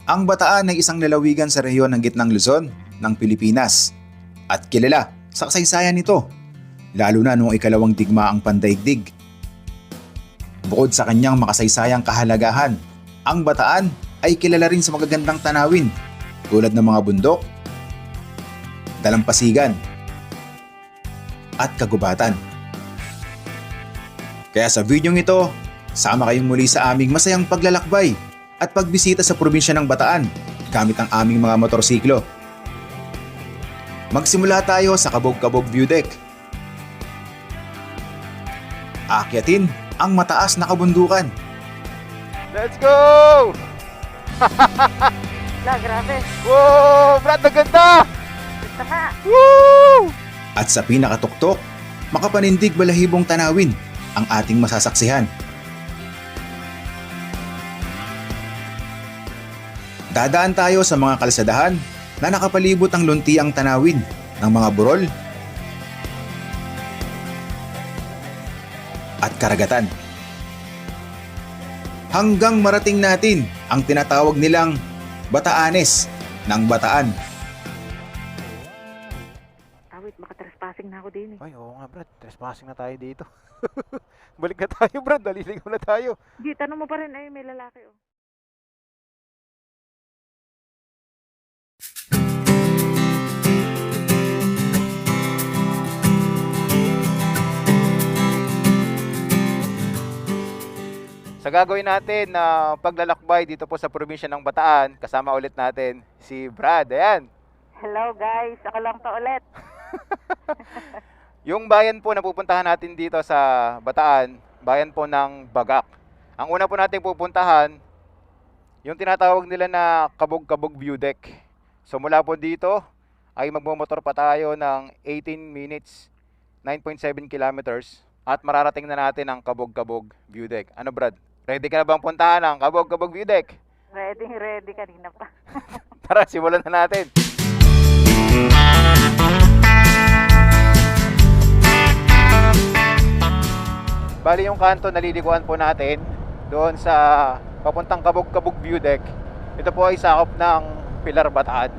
Ang Bataan ay isang lalawigan sa rehiyon ng Gitnang Luzon ng Pilipinas at kilala sa kasaysayan nito, lalo na noong ikalawang digmaang pandaigdig. Bukod sa kanyang makasaysayang kahalagahan, ang Bataan ay kilala rin sa magagandang tanawin tulad ng mga bundok, dalampasigan, at kagubatan. Kaya sa videong ito, sama kayong muli sa aming masayang paglalakbay at pagbisita sa probinsya ng Bataan gamit ang aming mga motorsiklo. Magsimula tayo sa Kabog-Kabog View Deck. Aakyatin ang mataas na kabundukan. Let's go! Grabe. Wow! Brad, ang ganda! Gusto nga. Woo! At sa pinakatuktok, makapanindig balahibong tanawin ang ating masasaksihan. Dadaan tayo sa mga kalsadahan na nakapalibot ang luntiang tanawin ng mga burol at karagatan. Hanggang marating natin ang tinatawag nilang Bataanes ng Bataan. Awit, maka-trespassing na ako din eh. Ay, oo nga Brad, trespassing na tayo dito. Balik na tayo Brad, daliligaw na tayo. Di, tanong mo pa rin, ay may lalaki oh. Sa gagawin natin na paglalakbay dito po sa probinsya ng Bataan, kasama ulit natin si Brad. Ayan. Hello guys, ako lang to ulit. Yung bayan po na pupuntahan natin dito sa Bataan, bayan po ng Bagak. Ang una po nating pupuntahan, yung tinatawag nila na Kabog-Kabog View Deck. So mula po dito ay magmomotor pa tayo ng 18 minutes, 9.7 kilometers at mararating na natin ang Kabog-Kabog View Deck. Ano Brad? Ready ka na bang puntahan ang Kabog-Kabog View Deck? Ready kanina pa. Tara, simulan na natin. Bali yung kanto nalilikuan po natin doon sa papuntang Kabog-Kabog View Deck. Ito po ay sakop ng Pilar Bataan.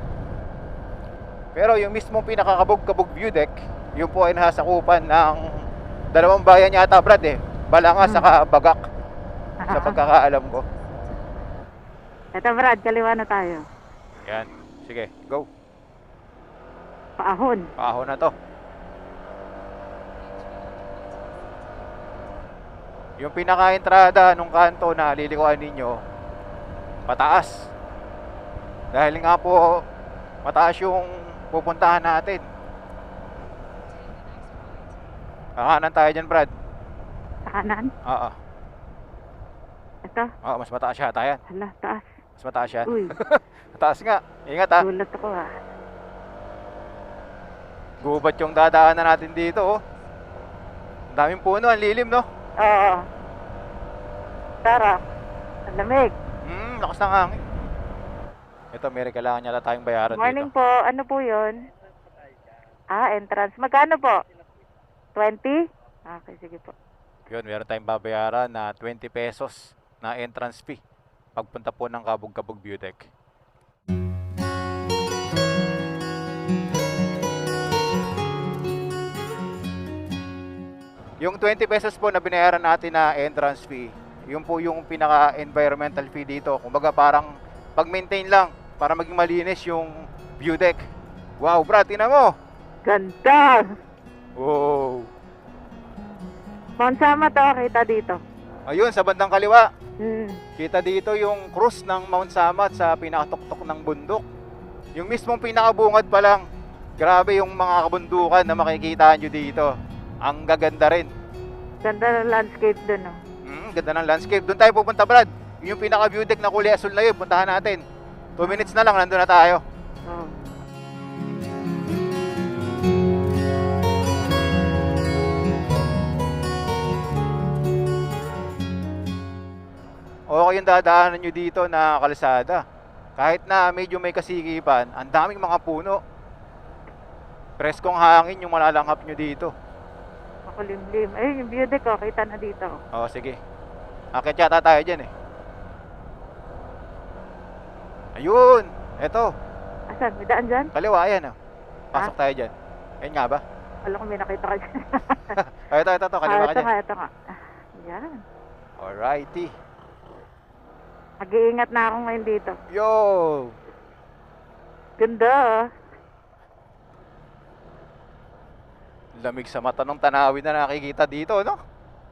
Pero yung mismong pinaka-Kabog-Kabog View Deck, yun po ay nasasakupan ng dalawang bayan yata Brad eh. Balanga saka Bagak sa pagkakaalam ko. Ito Brad, kaliwa na tayo. Yan. Sige, go. Paahon. Paahon na to. Yung pinaka-entrada nung kanto na lilikuan ninyo, pataas. Dahil nga po, mataas yung pupuntahan natin. Kakanan tayo dyan, Brad. Sa kanan. Oo. Ito. Oo, mas mataas yata yan. Hala, taas. Mas mataas yan. Uy, Mataas nga. Ingat ha. gulat ako ah. Gubat yung dadaanan natin dito, oh. Ang daming puno, ang lilim, no? Oo. Tara. Ang lamig. Lakas ng hangin. Ito, may kailangan yata tayong bayaran Morning dito. po. Ano po yun? Entrance. Magkano po? 20? Okay, sige po. Yun, meron tayong babayaran na 20 pesos na entrance fee pagpunta po ng Kabog-Kabog View Deck. Yung 20 pesos po na binayaran natin na entrance fee, yun po yung pinaka-environmental fee dito. Kumbaga parang pag-maintain lang para maging malinis yung view deck. Wow, Brad, tingnan mo! Ganda! Wow! Mount Sama to, kita dito. Ayun, sa bandang kaliwa. Kita dito yung cruise ng Mount Samat sa pinakatuktok ng bundok. Yung mismong pinakabungad pa lang, grabe yung mga kabundukan na makikita nyo dito. Ang gaganda rin. Ganda ng landscape dun, oh. Ganda ng landscape. Doon tayo pupunta, Brad. Yung pinaka-view deck na kulay asul na yun, puntahan natin. 2 minutes na lang, nandun na tayo. Oh. Okay yung dadaanan nyo dito na kalsada. Kahit na medyo may kasikipan, ang daming mga puno. Preskong hangin yung malalanghap nyo dito. Makulimlim. Ayun yung view deck, oh. Kita na dito. Oo, sige. Akit yata tayo dyan eh. Ayun! Eto, Asan? May daan dyan? kaliwa yan. Oh. Pasok tayo dyan. Ayun nga ba? Wala ko may nakita ka dyan. Ay, ito, kaliwa ka ito dyan. nga, ito nga. Yan. Alrighty. Mag-iingat na ako ngayon dito. Yo! Ganda ah. Lamig sa mata ng tanawin na nakikita dito, no?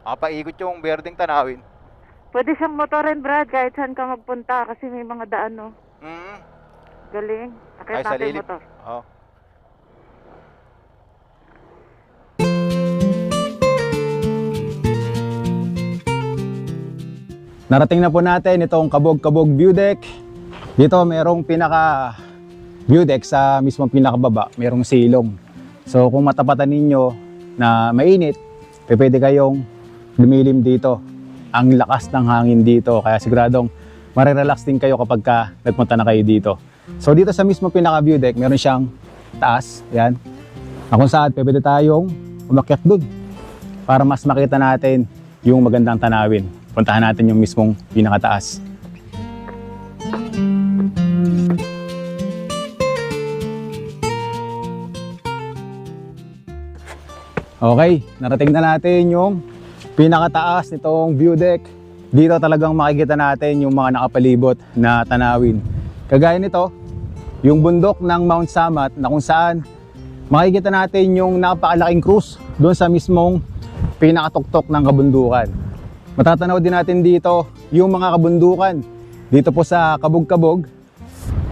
Makapaikot yung berdeng tanawin. Pwede siyang motorin, Brad, kahit saan ka magpunta kasi may mga daan, no? Mm. Galing. Ay, Akit sa natin lilim. motor. Oh. Narating na po natin itong Kabog-Kabog View Deck. Dito merong pinaka view deck sa mismong pinakababa, merong silong. So kung matapatan ninyo na mainit, pwede kayong lumilim dito. Ang lakas ng hangin dito, kaya siguradong marirelax din kayo kapag nagpunta na kayo dito. So dito sa mismong pinaka view deck, meron siyang taas, yan. Na kung saan pwede tayong umakyat dun para mas makita natin yung magandang tanawin. Puntahan natin yung mismong pinakataas. Okay, narating na natin yung pinakataas nitong view deck. Dito talagang makikita natin yung mga nakapalibot na tanawin. Kagaya nito, yung bundok ng Mount Samat na kung saan makikita natin yung napakalaking krus doon sa mismong pinakatuktok ng kabundukan. Matatanaw din natin dito yung mga kabundukan dito po sa Kabog-Kabog.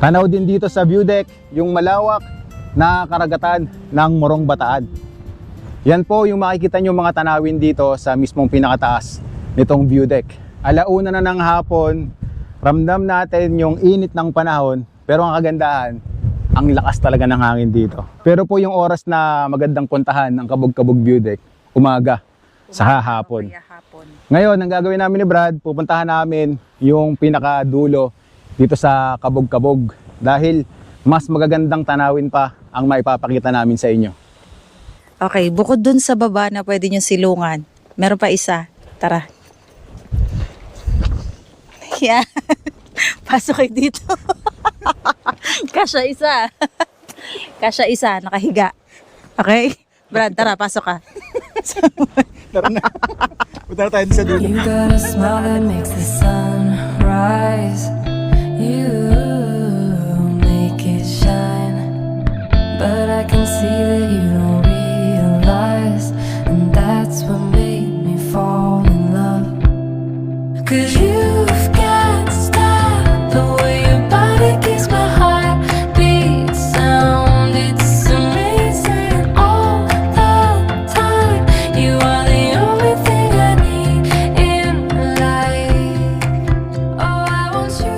Tanaw din dito sa view deck yung malawak na karagatan ng Morong Bataan. Yan po yung makikita nyo mga tanawin dito sa mismong pinakataas nitong view deck. Alauna na ng hapon, ramdam natin yung init ng panahon, pero ang kagandahan, ang lakas talaga ng hangin dito. Pero po yung oras na magandang puntahan ng Kabog-Kabog view deck, umaga sa hapon. Ngayon, ang gagawin namin ni Brad, pupuntahan namin yung pinakadulo dito sa Kabog-Kabog dahil mas magagandang tanawin pa ang maipapakita namin sa inyo. Okay, bukod dun sa baba na pwede nyo silungan, meron pa isa. Tara. Yeah. Pasok kayo dito. Kasya isa. Kasya isa, nakahiga. Okay? Brad, tara, pasok ka. Tara na. Punta na tayo sa dulo. You got a smile that makes the sun rise. You make it shine. But I can see that you don't realize. And that's what made me fall in love. 'Cause you've got style. The way your body keeps my heart beat sound. It's amazing all the time. You are the only thing I need in life. Oh, I want you.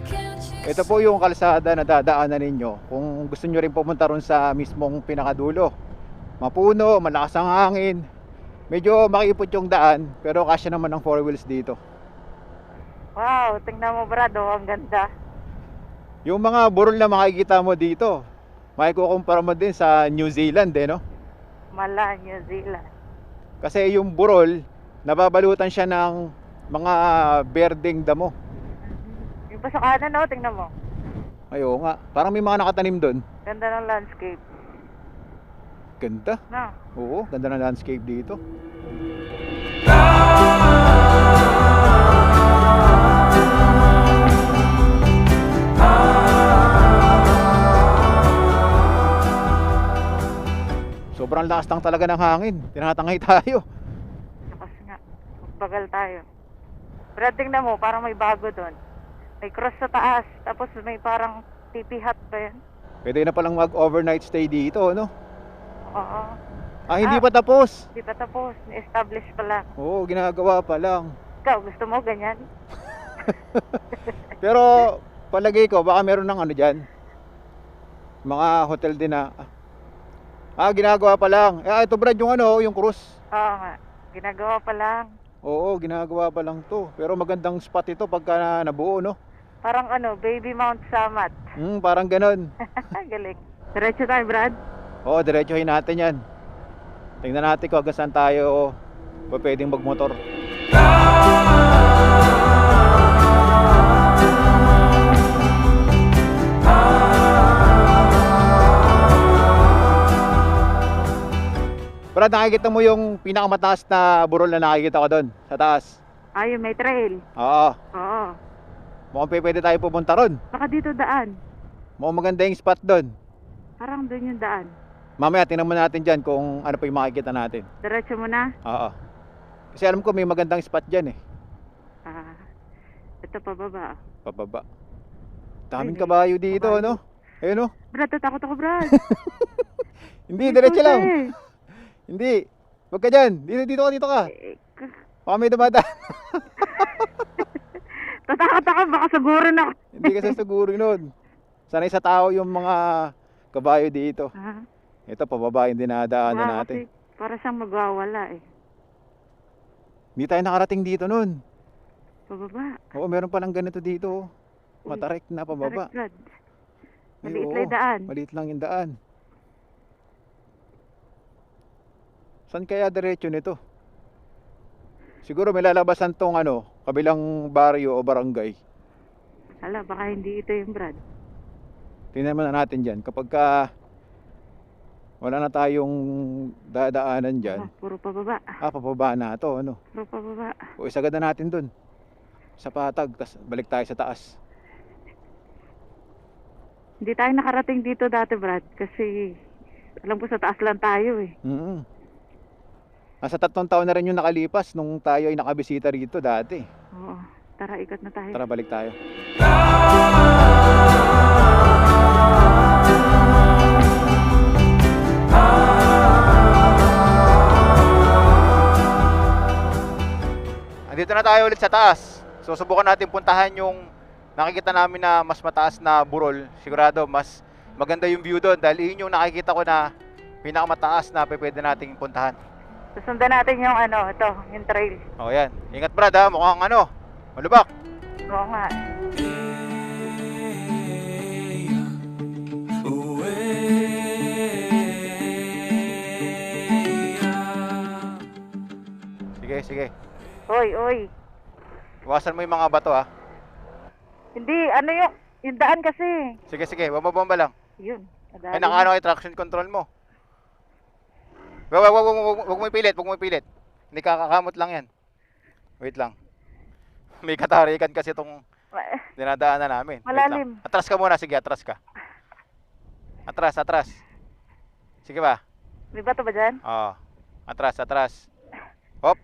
Can't you Ito po yung kalsada na dadaanan ninyo kung gusto nyo rin pumunta ron sa mismong pinakadulo. Mapuno, malakas ang hangin. Medyo makipot yung daan, pero kasya naman ng 4 wheels dito. Wow, tingnan mo, Brad, oh, ang ganda. Yung mga burol na makikita mo dito, makikukumpara mo din sa New Zealand no? Mala, New Zealand. Kasi yung burol, nababalutan siya ng mga berdeng damo. Yung pa sa kanan, oh, tingnan mo. Ayo nga, parang may mga nakatanim doon. Ganda ng landscape. Ganda. No? Oo, ganda ng landscape dito. Sobrang lakas lang talaga ng hangin. Tinatangay tayo. Lakas nga. Magbagal tayo. Brad, tingnan mo, parang may bago doon. May cross sa taas, tapos may parang tipi hut ba yan? Pwede na palang mag-overnight stay dito, no? Oo. Ah, hindi pa tapos. Di pa tapos. Establish pa lang. Oo, ginagawa pa lang. Ikaw, gusto mo ganyan? Pero palagay ko baka meron ng ano diyan. Mga hotel din na ginagawa pa lang. Ito Brad yung ano, yung cruise. Oo nga. Ginagawa pa lang. Oo, ginagawa pa lang 'to. Pero magandang spot ito pagka nabuo, no? Parang ano, Baby Mount Samat. Parang ganoon. Galing. Diretso tayo, Brad. Oo, diretsuhin natin 'yan. Tingnan natin kung hanggang saan tayo pwedeng magmotor. Brad, nakikita mo yung pinakamataas na burol na nakikita ko doon sa taas? Ayun, may trail. Oo. Oo. Mukhang pwede tayo pupunta ron. Baka dito daan. Mukhang maganda yung spot doon. Parang doon yung daan. Mamaya tingnan mo natin dyan kung ano pa yung makikita natin. Diretso mo na. Oo. Kasi alam ko may magandang spot dyan eh. Ah, ito pababa. Pababa. Daming Ay, kabayo dito, kabayo. ano? Ayun, oh. Brad, tatakot ako, Brad. Hindi, diretso lang. Eh. Hindi. Huwag ka dyan. Dito ka. Baka may dumadaan. Tatakot ako, baka siguro na. Hindi kasi siguro nun. Sanay sa tao yung mga kabayo dito. Ah, Ito, pababa yung dinadaanan baka natin. kasi para siyang magwawala eh. Hindi tayo nakarating dito nun. Pababa. Oo, meron palang ganito dito. Matarek na pababa. Direct, Brad. Ay, Maliit oo. lang yung daan. Maliit lang yung daan. Saan kaya diretso nito? Siguro may lalabasan tong kabilang baryo o barangay. Hala, baka hindi ito yung Brad. Tingnan muna natin dyan. Kapag wala na tayong dadaanan dyan. Puro pababa. Pababa na ito. Puro pababa. O isagad na natin dun. Sa patag. Tas balik tayo sa taas. Hindi tayo nakarating dito dati, Brad. Kasi alam ko sa taas lang tayo eh. Nasa 3 taon na rin yung nakalipas nung tayo ay nakabisita rito dati. Oo. Tara, ikot na tayo. Tara, balik tayo. Andito na tayo ulit sa taas. Susubukan natin puntahan yung nakikita namin na mas mataas na burol. Sigurado mas maganda yung view doon dahil yun yung nakikita ko na pinakamataas na pwede nating puntahan. Susundan natin yung yung trail. O yan. Ingat Brad ha, mukhang malubak. Oo nga. Sige. Oy. Iwasan mo yung mga bato ha. Hindi, yung daan kasi. Sige, bumabomba lang. Yun. Ay, nakaano kay traction control mo. Wag mo ipilit. Hindi kakakamot lang yan. Wait lang. May katarikan kasi itong dinadaanan namin. Wait lang. Malalim. Atras ka muna, sige, atras ka. Atras. Sige ba? May bato ba dyan? Oo. Atras. Hop.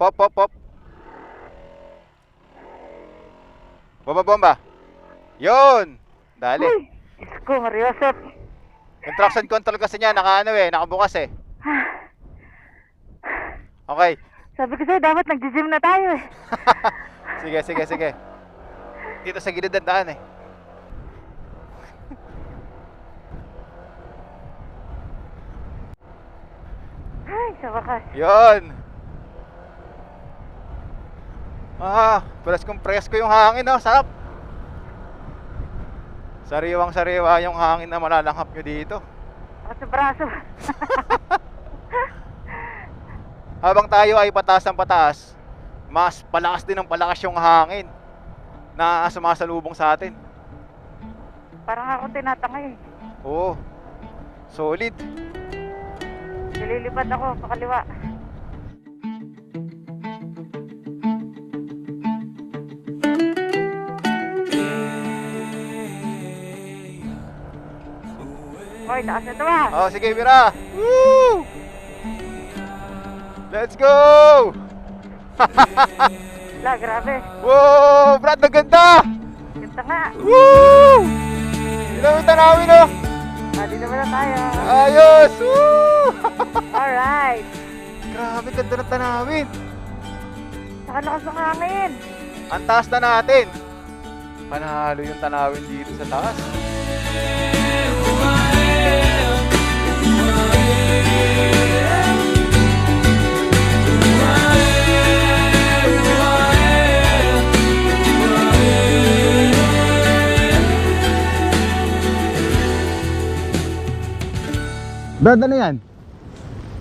Bomba. Yun! Dali. Uy! Diyos ko, Mariosep. Yung traction control kasi niya, nakabukas eh. Okay. Sabi ko sa'yo, dapat nag-gym na tayo eh. Sige. Dito sa gilid ng daan eh. Ay, sa wakas. Yun! Presko yung hangin, sarap! Sariwang-sariwa yung hangin na malalanghap nyo dito. Ako sa braso. Habang tayo ay pataas ng pataas, mas palakas din ng palakas yung hangin na sumasalubong sa atin. Parang ako tinatangay eh. Oo. Solid. Nililipad ako, pakaliwa. Hoy, taas na ito ah. Oh, sige, Mira. Woo! Let's go! La, grabe. Wow, Brad, naganda! Ganda nga. Woo! Ilawitan namin, oh! Dito na tayo. Ayos! Woo! Alright. Grabe, ganda ng tanawin. Saka lakas ng hangin. Ang taas na natin. Panalo yung tanawin dito sa taas. Brad, ano yan?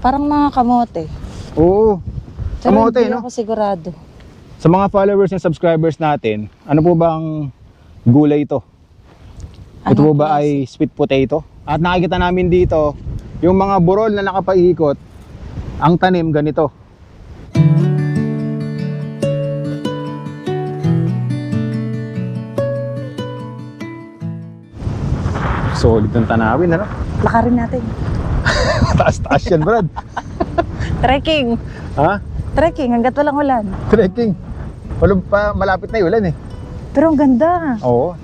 Parang mga kamote. Oo. Pero Kamote, hindi no? ako sigurado. Sa mga followers and subscribers natin, ano po bang gulay ito? Ito po Anong ba ay sweet potato? At nakikita namin dito, yung mga burol na nakapaikot Ang tanim ganito. Solid ng tanawin, ano? Lakarin natin. Taas-taas yan, Brad. Trekking. Ha? Trekking hanggat walang ulan. Trekking. Walang pa, malapit na yung ulan eh. Pero ang ganda. Oo.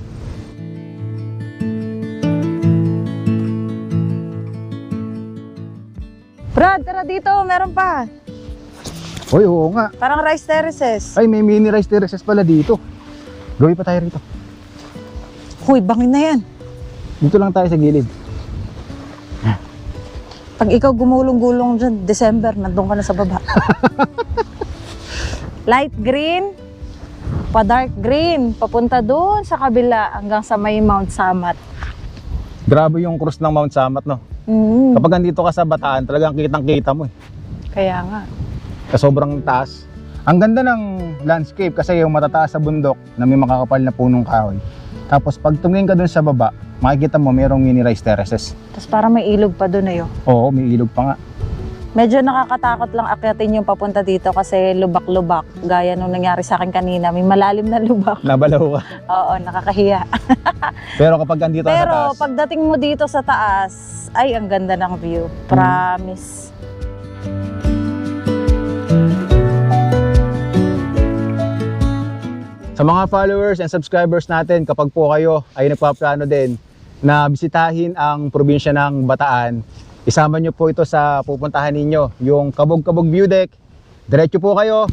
Brad, tara dito. Meron pa. Uy, oo nga. Parang rice terraces. Ay, may mini rice terraces pala dito. Gawin pa tayo rito. Huy, bangin na yan. Dito lang tayo sa gilid. Pag ikaw gumulong-gulong dyan, December, nandun ka na sa baba. Light green, pa dark green, papunta doon sa kabila hanggang sa may Mount Samat. Grabe yung cruise ng Mount Samat, no? Kapag andito ka sa Bataan, talagang kitang-kita mo eh. Kaya nga. Sa sobrang taas. Ang ganda ng landscape kasi yung matataas sa bundok na may makakapal na punong kahoy. Tapos pag tumingin ka dun sa baba, makikita mo mayroong mini rice terraces. Tapos parang may ilog pa doon eh. Oh. Oo, may ilog pa nga. Medyo nakakatakot lang akyatin yung papunta dito kasi lubak-lubak. Gaya nung nangyari sa akin kanina, may malalim na lubak. Nabalaw ka. Oo, nakakahiya. Pero kapag andito ka sa Pero taas, pagdating mo dito sa taas, ay ang ganda ng view. Promise. sa mga followers and subscribers natin, kapag po kayo ay nagpaplano din na bisitahin ang probinsya ng Bataan, isama nyo po ito sa pupuntahan ninyo, yung Kabog-Kabog View Deck. Diretso po kayo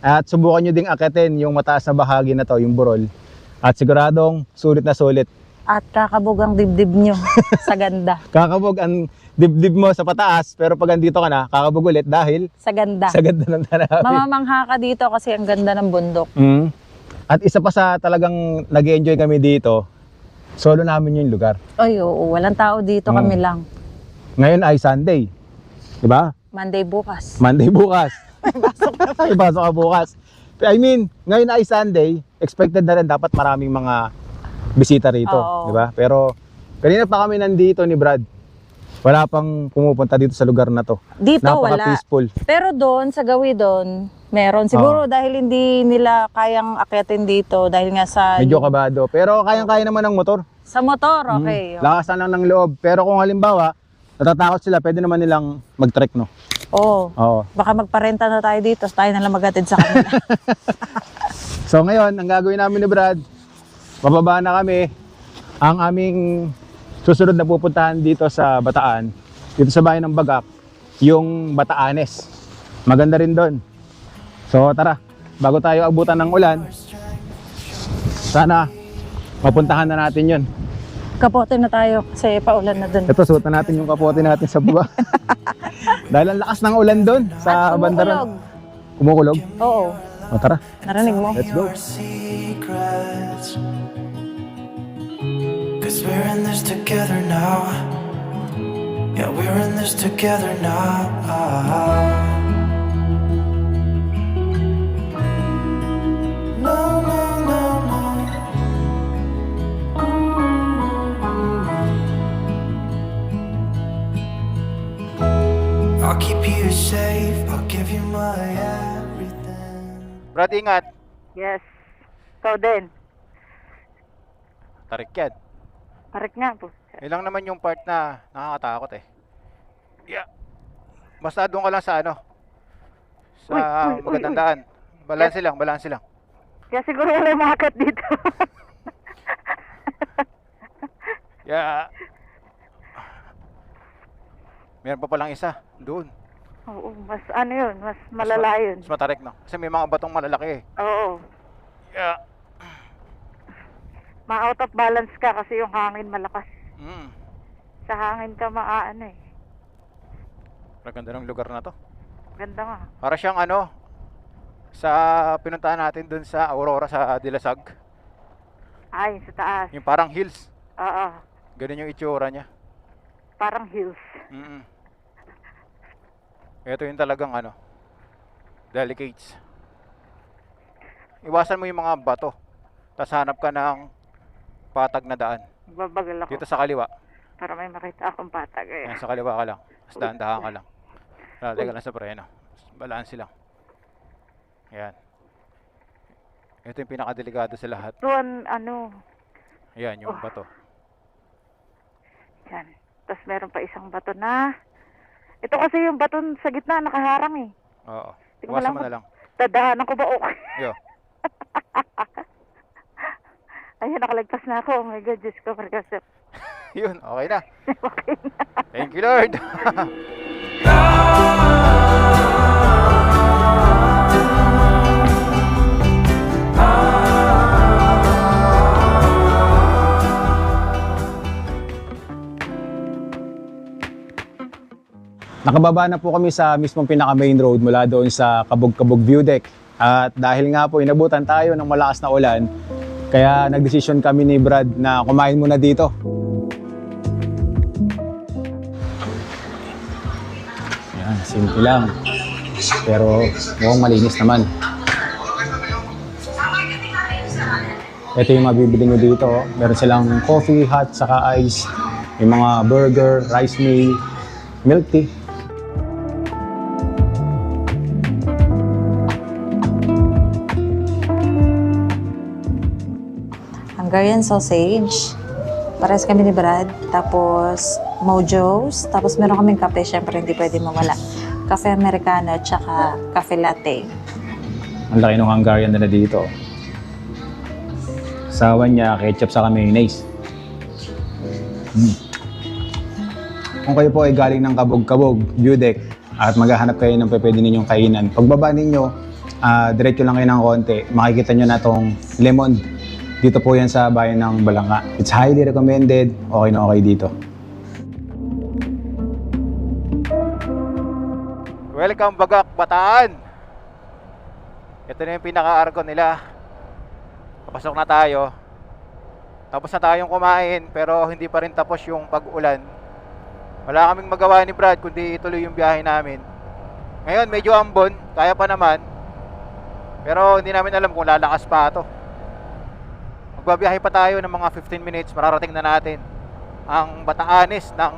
at subukan nyo ding akitin yung mataas na bahagi na to, yung burol. At siguradong sulit na sulit. At kakabog ang dibdib nyo sa ganda. Kakabog ang dibdib mo sa pataas, pero pag andito ka na, kakabog ulit dahil Sa ganda. sa ganda ng tanawin. Mamamangha ka dito kasi ang ganda ng bundok. At isa pa sa talagang nag-enjoy kami dito, solo namin yung lugar. Ay, oo. Walang tao dito, kami lang. Ngayon ay Sunday. Diba? Monday bukas. Monday bukas. May pasok ka bukas. I mean, ngayon ay Sunday, expected na rin dapat maraming mga bisita rito. Oo. Diba? Pero kanina pa kami nandito ni Brad. Wala pang pumupunta dito sa lugar na to. Dito wala. Napaka-peaceful. Pero doon, sa gawi doon, meron. Siguro dahil hindi nila kayang akyatin dito dahil nga sa... Medyo kabado. Pero kayang-kaya naman ng motor. Sa motor, okay. Lakasan lang ng loob. Pero kung halimbawa, natatakot sila, pwede naman nilang mag-trek, no? Oo. Oo. Baka magparenta na tayo dito, tayo na lang maghatid sa kanila. So ngayon, ang gagawin namin ni Brad, bababa na kami. Ang aming susunod na pupuntahan dito sa Bataan, dito sa bayan ng Bagak, yung Bataanes. Maganda rin doon. So tara, bago tayo abutan ng ulan, sana mapuntahan na natin yun. Kapote na tayo kasi paulan na doon. Ito, suot na natin yung kapote natin sa baba. Dahil ang lakas ng ulan doon sa bandaran. Kumukulog? Oo. O tara, Narinig mo? let's go. Secrets, 'cause we're in this together now. Yeah, we're in this together now. No, no, no, no. I'll keep you safe, I'll give you my everything. Brad, ingat. Yes. Ikaw din. Tarik yan. Parik nga po. Ilang naman yung part na nakakatakot eh. Yeah. Basta doon ka lang sa ano. Sa Uy. magandang daan. Balanse lang, balanse lang. Kaya siguro wala yung makakat dito. Yeah. Meron pa palang isa. Doon. Oo, mas ano yun, mas malala yun. Mas matarik no. Kasi may mga batong malalaki eh. Oo. Yeah. Ma-out of balance ka kasi yung hangin malakas. Mm. Sa hangin ka maaano eh. Maganda ng lugar na to. Ganda nga. Para siyang ano, sa pinuntahan natin dun sa Aurora sa Dilasag. Ay, sa taas. Yung parang hills. Oo. Ganun yung itsura niya. Parang hills. Mm. Ito yung talagang ano, delicates. Iwasan mo yung mga bato. Tapos hanap ka ng patag na daan. Babagal ako. Dito sa kaliwa. Para may makita akong patag. Eh. Ayan, sa kaliwa ka lang. Tapos dahan-dahan ka lang. Teka lang sa preno. Balanse lang. Ayan. Ito yung pinakadelikado sa lahat. Doon, ano, Ayan, yung bato. yan. Tapos meron pa isang bato na. Ito kasi yung bato sa gitna, nakaharang eh. Oo. Tingnan mo Iwasan lang mo na lang. Tadahanan ko ba okay? Yo. Ayun, nakaligtas na ako. Oh my God, Diyos ko, kasi Yun, okay na. okay na. Thank you, Lord. Nakababa na po kami sa mismong pinaka main road mula doon sa Kabog-Kabog View Deck. At dahil nga po inabutan tayo ng malakas na ulan, kaya nagdesisyon kami ni Brad na kumain muna dito. Yan, simple lang. Pero mukhang malinis naman. Ito yung mabibili nyo dito. Meron silang coffee, hot, saka ice. May mga burger, rice meal, milk tea. Hungarian sausage. Pares kami ni Brad. Tapos Mojo's. Tapos meron kaming kape. Siyempre hindi pwede mawala. Cafe Americano at saka cafe latte. Ang laki ng Hungarian nila dito. Sawan niya, ketchup sa mayonnaise. Kung kayo po ay galing ng Kabog-Kabog View Deck at maghahanap kayo ng pwede ninyong kainan, pagbaba ninyo, diretso lang kayo ng konti, makikita nyo na tong Lemon. Dito po yan sa bayan ng Balanga. It's highly recommended. Okay na okay dito. Welcome, Bagak, Bataan. Ito na yung pinaka-argon nila. Papasok na tayo. Tapos na tayong kumain, pero hindi pa rin tapos yung pag-ulan. Wala kaming magawa ni Brad kundi ituloy yung biyahe namin. Ngayon medyo ambon, kaya pa naman. Pero hindi namin alam kung lalakas pa ito. Magbabiyahe pa tayo ng mga 15 minutes, mararating na natin ang Bataanes ng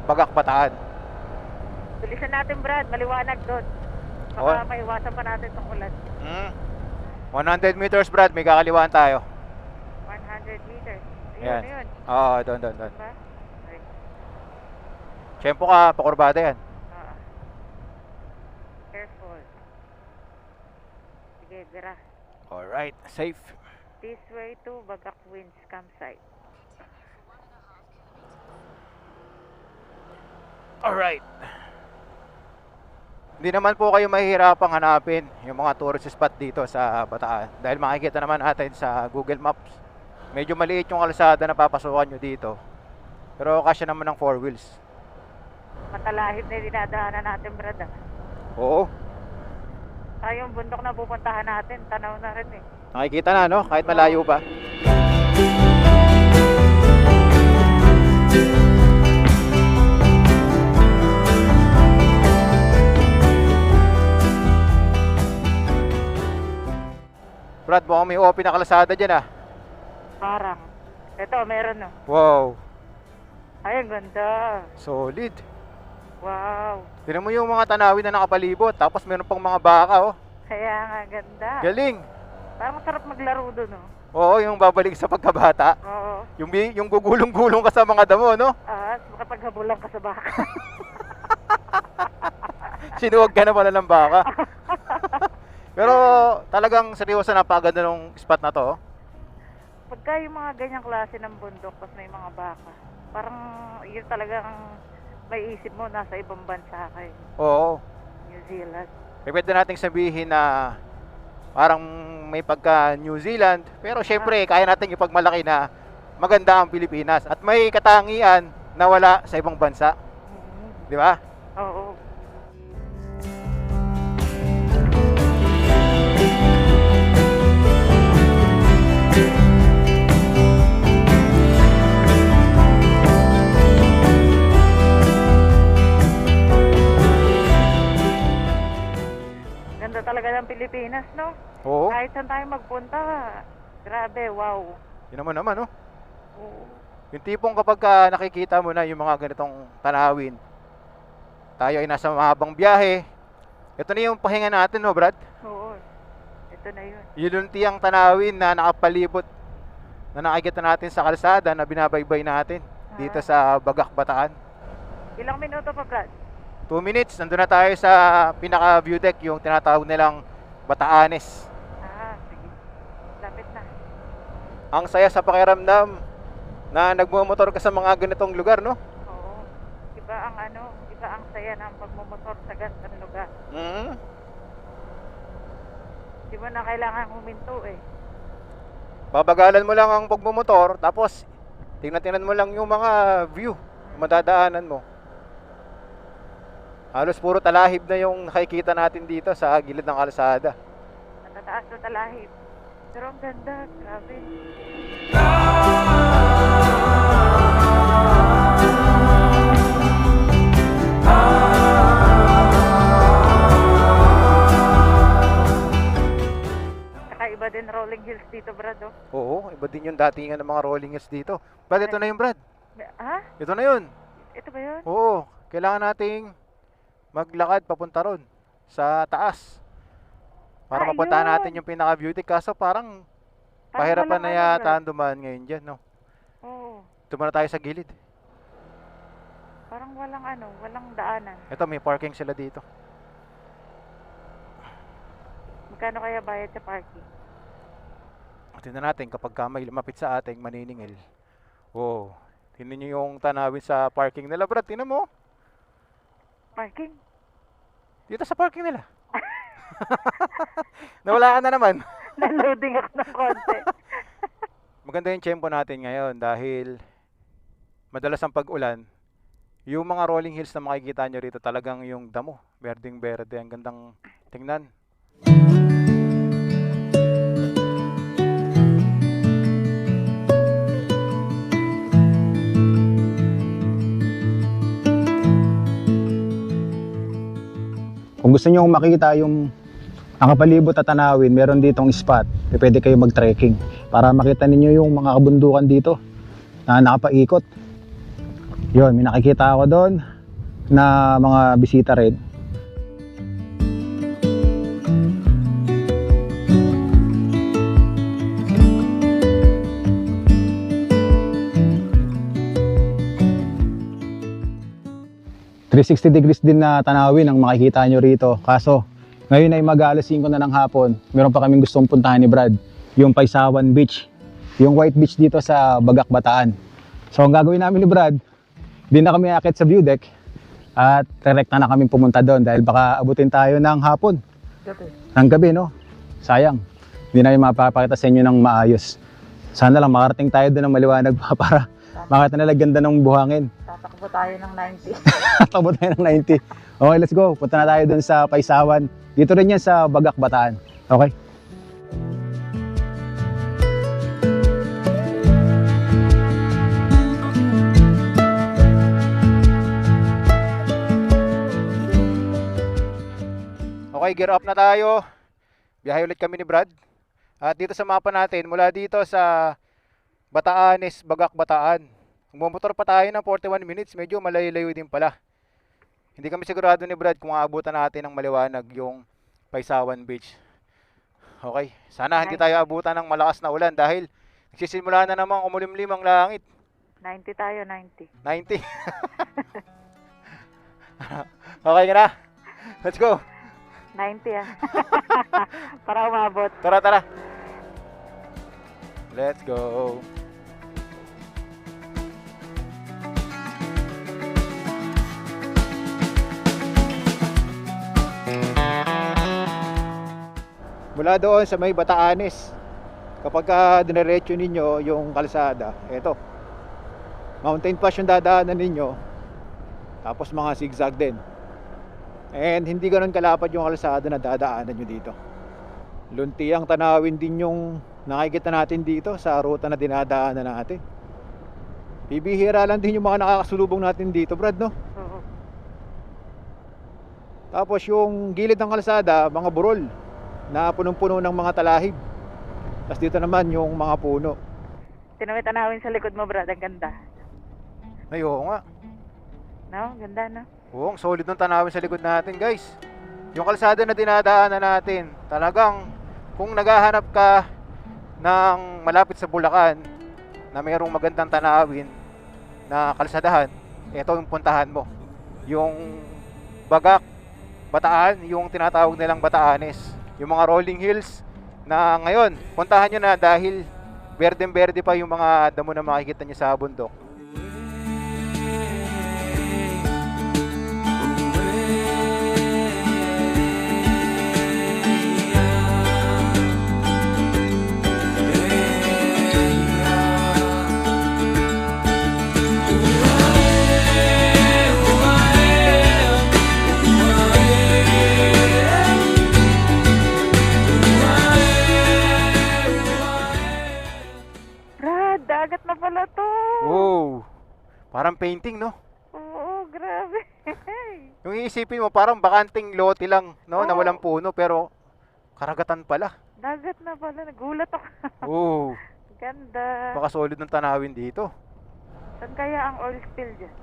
Bagak, Bataan. Bilisan natin, Brad. Maliwanag doon. Baka maiwasan pa natin itong ulan. 100 meters, Brad, may kakaliwaan tayo. 100 meters. Ayan. Ayun, yun. Oo, doon. Diba? Okay. Tiyempo ka, pakurbada yan. Careful. Sige, bira. Alright, safe. This way to Bagak Winds campsite. Alright. Hindi naman po kayo mahihirapang hanapin yung mga tourist spot dito sa Bataan. Dahil makikita naman natin sa Google Maps. Medyo maliit yung kalsada na papasukan nyo dito. Pero kasya naman ng 4 wheels. Matalahib na yung dinadaanan natin, Brad. Oo. Yung bundok na pupuntahan natin, tanaw na rin eh. Nakikita na, no? Kahit malayo pa. Brad, mukhang may open na kalsada dyan ah. Parang. Ito, meron no. Wow, Ay, ang ganda. solid. Wow. Tignan mo yung mga tanawin na nakapalibot. Tapos meron pang mga baka, oh. Kaya nga, ganda. Galing. Parang masarap maglaro doon, no? Oo, yung babalik sa pagkabata. Oo. Yung gugulong-gulong ka sa mga damo, no? Makapaghabulan ka sa baka. Sinuwag ka na pala ng baka. Pero talagang seryoso, napakaganda ng spot na to. Oh. Pagka yung mga ganyang klase ng bundok, tapos may mga baka, parang yun talagang may isip mo, nasa ibang bansa kayo. Oo. New Zealand. Pwede nating sabihin na parang may pagka New Zealand, pero syempre kaya nating ipagmalaki na maganda ang Pilipinas at may katangian na wala sa ibang bansa. Di ba? Oo. Ganda talaga ng Pilipinas, no? Oo. Kahit saan tayo magpunta, grabe, wow. Yun naman, no? Oo. Yung tipong kapag nakikita mo na yung mga ganitong tanawin, tayo ay nasa mahabang biyahe. Ito na yung pahinga natin, no, Brad? Oo. Ito na yun. Yuluntiang tanawin na nakapalibot na nakikita natin sa kalsada na binabaybay natin dito sa Bagak, Bataan. Ilang minuto pa, Brad? 2 minutes, nandun na tayo sa pinaka view deck, yung tinatawag nilang Bataanes. Sige. Lapit na. Ang saya sa pakiramdam na nagmumotor ka sa mga ganitong lugar, no? Oo. Iba ang saya ng pagmumotor sa ganitong lugar. Di ba na kailangan huminto eh. Babagalan mo lang ang pagmumotor, tapos tingnan mo lang yung mga view na madadaanan mo. Halos puro talahib na yung nakikita natin dito sa gilid ng kalsada. Matataas na talahib. Pero ang ganda, grabe. Kakaiba din rolling hills dito, Brad, oh. Oo, iba din yung datingan ng mga rolling hills dito. Brad, ito na yung Brad. Ha? Ito na yun. Ito ba yun? Oo, kailangan nating maglakad papunta ron sa taas. Para mapuntahan yun. natin yung pinaka-view deck. Kaso parang pahirapan na yata ang dumaan ngayon dyan, no? Oo. Ito muna tayo sa gilid. Parang walang daanan. Ito, may parking sila dito. Magkano kaya bayad sa parking? Tingnan natin kapag may lumapit sa ating maniningil. Wow. Tingnan nyo yung tanawin sa parking nila, Brad. Tingnan mo. Parking? Dito sa parking nila. Nawala ka na naman. Naloading ako ng konti. Maganda yung tempo natin ngayon dahil madalas ang pag-ulan. Yung mga rolling hills na makikita nyo rito talagang yung damo. Berdeng berde. Ang gandang tingnan. Kung gusto nyo makita yung nakapalibot at tanawin, meron ditong spot. Pwede kayo mag-trekking para makita ninyo yung mga kabundukan dito na nakapaikot. Yun, may nakikita ako doon na mga bisita rin. .360 degrees din na tanawin ang makikita nyo rito. Kaso, ngayon ay mag-alas 5 na ng hapon. Meron pa kaming gustong puntahan ni Brad. Yung Paisawan Beach. Yung white beach dito sa Bagak, Bataan. So, ang gagawin namin ni Brad, di na kami akit sa view deck. At direkta na kami pumunta doon dahil baka abutin tayo ng hapon. Ng gabi, no? Sayang. Hindi namin mapapakita sa inyo ng maayos. Sana lang makarating tayo doon ng maliwanag para makita nila ganda ng buhangin. Tatakbo tayo ng 90. Tatakbo tayo ng 90. Okay, let's go. Punta na tayo dun sa Paisawan. Dito rin yan sa Bagak, Bataan. Okay? Okay, gear up na tayo. Biyahe ulit kami ni Brad. At dito sa mapa natin, mula dito sa Bataanes, Bagak, Bataan. Magmomotor pa tayo ng 41 minutes, medyo malayo-layo din pala. Hindi kami sigurado ni Brad kung aabutan natin ng maliwanag yung Paisawan Beach. Okay, sana hindi tayo abutan ng malakas na ulan dahil nagsisimula na naman kumulimlim ang langit. 90 tayo, 90. 90. Okay ka na? Let's go. 90 ah. Para umabot. Tara, tara. Let's go. Mula doon sa may Bataanes, kapag dinerecho ninyo yung kalsada, eto, mountain pass yung dadaanan ninyo, tapos mga zigzag din. And hindi ganun kalapad yung kalsada na dadaanan nyo dito. Lunti ang tanawin din yung nakikita natin dito sa ruta na dinadaanan natin. Bibihira lang din yung mga nakakasulubong natin dito, Brad, no? Oo. Tapos yung gilid ng kalsada, mga burol na punong-puno ng mga talahib. Tapos dito naman yung mga puno. Tanawin sa likod mo, Brad. Ang ganda. Ay, oo nga. No? Ganda, no? Oo, ang solid ng tanawin sa likod natin, guys. Yung kalsada na dinadaanan natin, talagang kung naghahanap ka ng malapit sa Bulacan na mayroong magandang tanawin na kalsadahan, ito yung puntahan mo. Yung Bagak, Bataan, yung tinatawag nilang Bataanes. Yung mga rolling hills na ngayon, puntahan nyo na dahil berdeng-berde pa yung mga damo na makikita nyo sa bundok. Brad, dagat na pala to. Wow! Parang painting, no? Oo, grabe. Yung iisipin mo, parang bakanting lote lang, no? Na Oo. walang puno, pero karagatan pala. Dagat na pala. Nagulat ako. Wow! Ganda. Baka solid ng tanawin dito. Saan kaya ang oil spill dyan?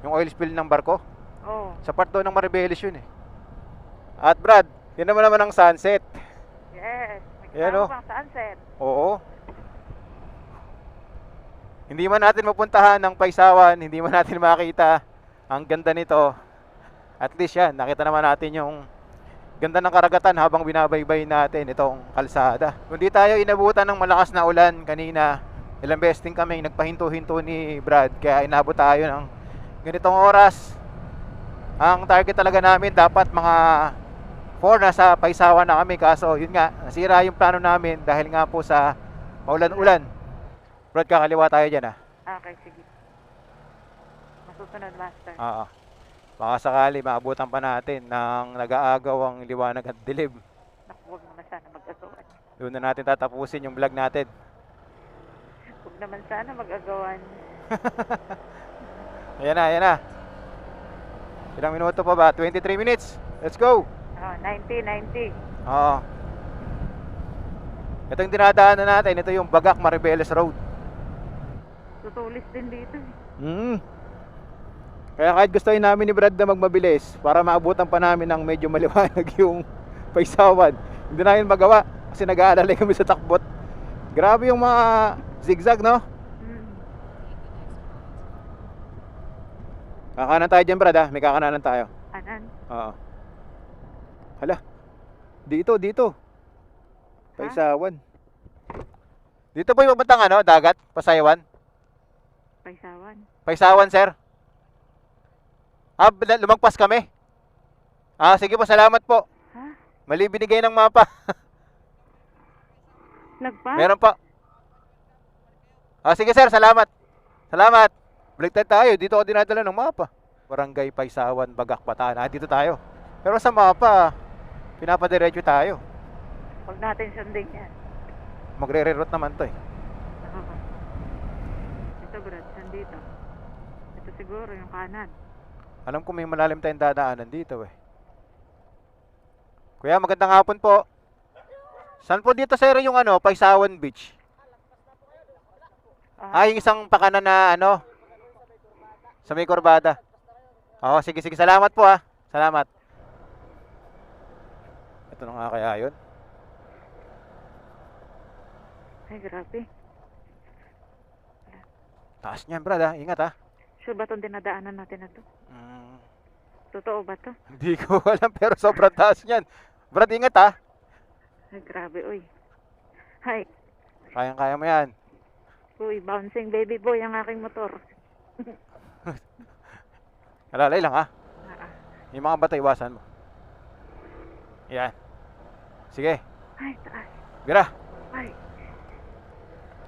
Yung oil spill ng barko, Oo. sa part doon ng Maribeles yun eh. At Brad, yun naman ang sunset. Yes. Yan, oh. May pang sunset. Oo. Hindi man natin mapuntahan ng Paysawan, hindi man natin makita ang ganda nito. At least yan, nakita naman natin yung ganda ng karagatan habang binabaybay natin itong kalsada. Kung di tayo inabutan ng malakas na ulan kanina, ilang beses din kami nagpahinto-hinto ni Brad, kaya inabot tayo ng ganitong oras. Ang target talaga namin dapat mga 4 na sa Paysawan na kami, kaso yun nga, nasira yung plano namin dahil nga po sa maulan-ulan. Brad, kakaliwa tayo dyan ah. Okay, sige. Masusunod, master. Oo. Baka sakali maabutan pa natin ng nag-aagaw ang liwanag at dilim. Naku, huwag naman sana mag-agawan. Doon na natin tatapusin yung vlog natin. Huwag naman sana mag-agawan. Ayan na, ayan na. Ilang minuto pa ba? 23 minutes. Let's go! Oh, 90. Oo. Ito yung dinadaanan natin. Ito yung Bagak Maribeles Road. Tutulis din dito eh. Kaya kahit gustuin namin ni Brad na magmabilis para maabutan pa namin ng medyo maliwanag yung Paysawan, hindi namin magawa kasi nag-aalalay kami sa takbot. Grabe yung mga zigzag, no? Kakanan tayo dyan, Brad, ha? May kakananan tayo. Anan? Oo. Hala. Dito. Paysawan. Dito po yung papuntang ano, dagat, Pasayawan. Paysawan. Paysawan, sir. Lumagpas kami. Sige po, salamat po. Ha? Mali binigay ng mapa. Lagpas? Meron pa. Sige sir, salamat. Salamat. Baliktad tayo. Dito ako dinadala ng mapa. Barangay Paysawan, Bagak, Bataan. Dito tayo. Pero sa mapa, pinapadiretso tayo. Huwag natin sundin yan. Magre-reroute naman to eh. Oo. Ito, Brad, saan dito? Ito siguro, yung kanan. Alam ko may malalim tayong dadaanan dito eh. Kuya, magandang hapon po. Saan po dito sir yung ano, Paysawan Beach? Yung isang pakanan na ano, sa may kurbada. Sige, salamat po ha. Salamat. Ito na nga kaya yun. Ay, grabe. Taas niyan, Brad ha. Ingat ha. Sure ba itong dinadaanan natin na to? Totoo ba to? Hindi ko alam pero sobrang taas niyan. Brad, ingat ha. Ay, grabe, uy. Hi. Kayang-kaya mo yan. Uy, bouncing baby boy ang aking motor. Alalay lang ha. Yung mga bata, iwasan mo. Yan. Sige. Ay, taas. Bira. Ay.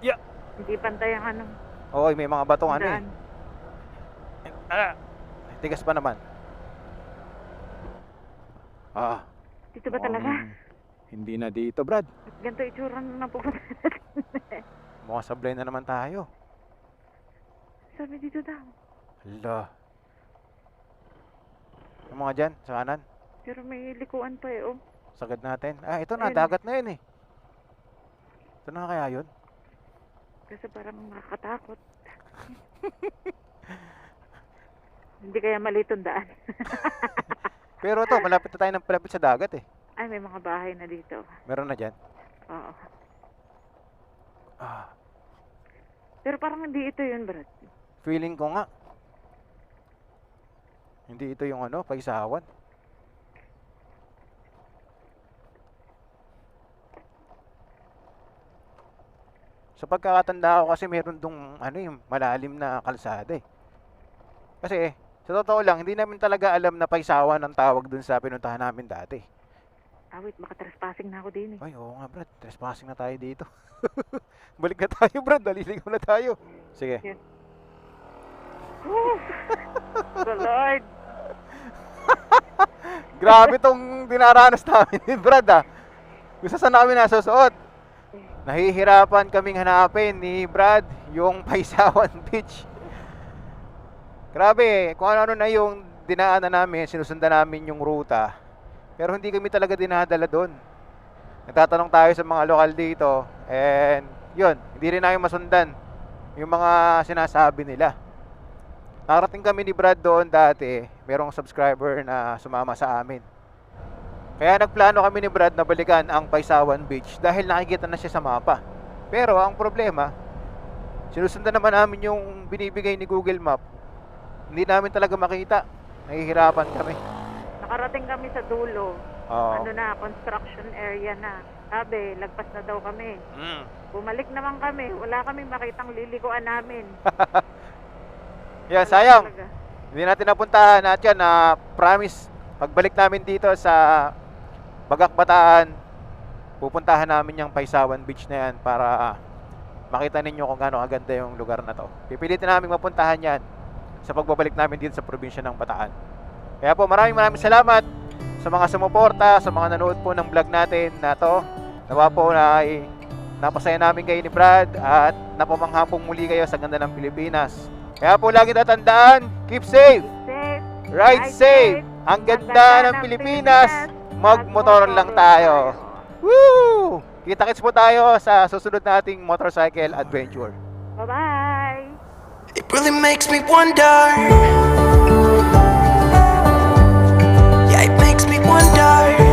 Yeah. Hindi pantay ang ano. Oo, may mga batong ano eh. daan. Tigas pa naman. Dito ba talaga? Hindi na dito, Brad. Ganito itsura na pupunta natin. Mukhang sablay na naman tayo. Sabi dito daw. Hala. Yung mga dyan, sa kanan. Pero may likuan pa eh, oh. Sagad natin. Ito na, Ayun. dagat na yun eh. Ito na kaya yun? Kasi parang nakakatakot. Hindi kaya mali itong daan. Pero to, malapit na tayo ng palapit sa dagat eh. Ay, may mga bahay na dito. Meron na dyan. Oo. Ah, Pero parang hindi ito yun, Brad. feeling ko nga. Hindi ito yung ano, paisawan. Sa pagkakatanda ko kasi meron dong ano yung malalim na kalsada eh. Kasi sa totoo lang, hindi namin talaga alam na paisawan ang tawag dun sa pinuntahan namin dati. Wait, baka trespassing na ako din eh. Ay, oo nga Brad, trespassing na tayo dito. Balik na tayo Brad, daliligaw na tayo. Sige. So Lord, Grabe tong dinaranas namin ni Brad ah. Gusto sa namin nasusuot. Nahihirapan kaming hanapin ni Brad yung Paisawan Beach. Grabe, kung ano na yung dinaanan namin, sinusundan namin yung ruta. Pero hindi kami talaga dinadala doon. Nagtatanong tayo sa mga lokal dito and yun, hindi rin namin masundan yung mga sinasabi nila. Nakarating kami ni Brad doon dati, merong subscriber na sumama sa amin. Kaya nagplano kami ni Brad na balikan ang Paisawan Beach dahil nakikita na siya sa mapa. Pero ang problema, sinusundan naman namin yung binibigay ni Google Map. Hindi namin talaga makita. Nahihirapan kami. nakarating kami sa dulo. Oo. Ano na, construction area na. Sabi, lagpas na daw kami. Bumalik naman kami. Wala kami makitang lilikuan namin. Yan, Wala sayang. talaga. Hindi natin napuntahan at yan, promise, pagbalik namin dito sa Bagak Bataan, pupuntahan namin yung Paisawan Beach na yan para makita ninyo kung gaano kaganda yung lugar na to. Pipilitin namin mapuntahan yan sa pagbabalik namin dito sa probinsya ng Bataan. Kaya po maraming salamat sa mga sumuporta, sa mga nanood po ng vlog natin na to. Nawa po na napasaya namin kayo ni Brad at napamangha pong muli kayo sa ganda ng Pilipinas. Kaya po lagi tatandaan, keep safe, Safe. ride safe. Ang ganda ng Pilipinas, magmotor lang tayo. Woo! Kita-kits po tayo sa susunod nating motorcycle adventure. Bye-bye. It really makes me wonder. Yeah, it makes me wonder.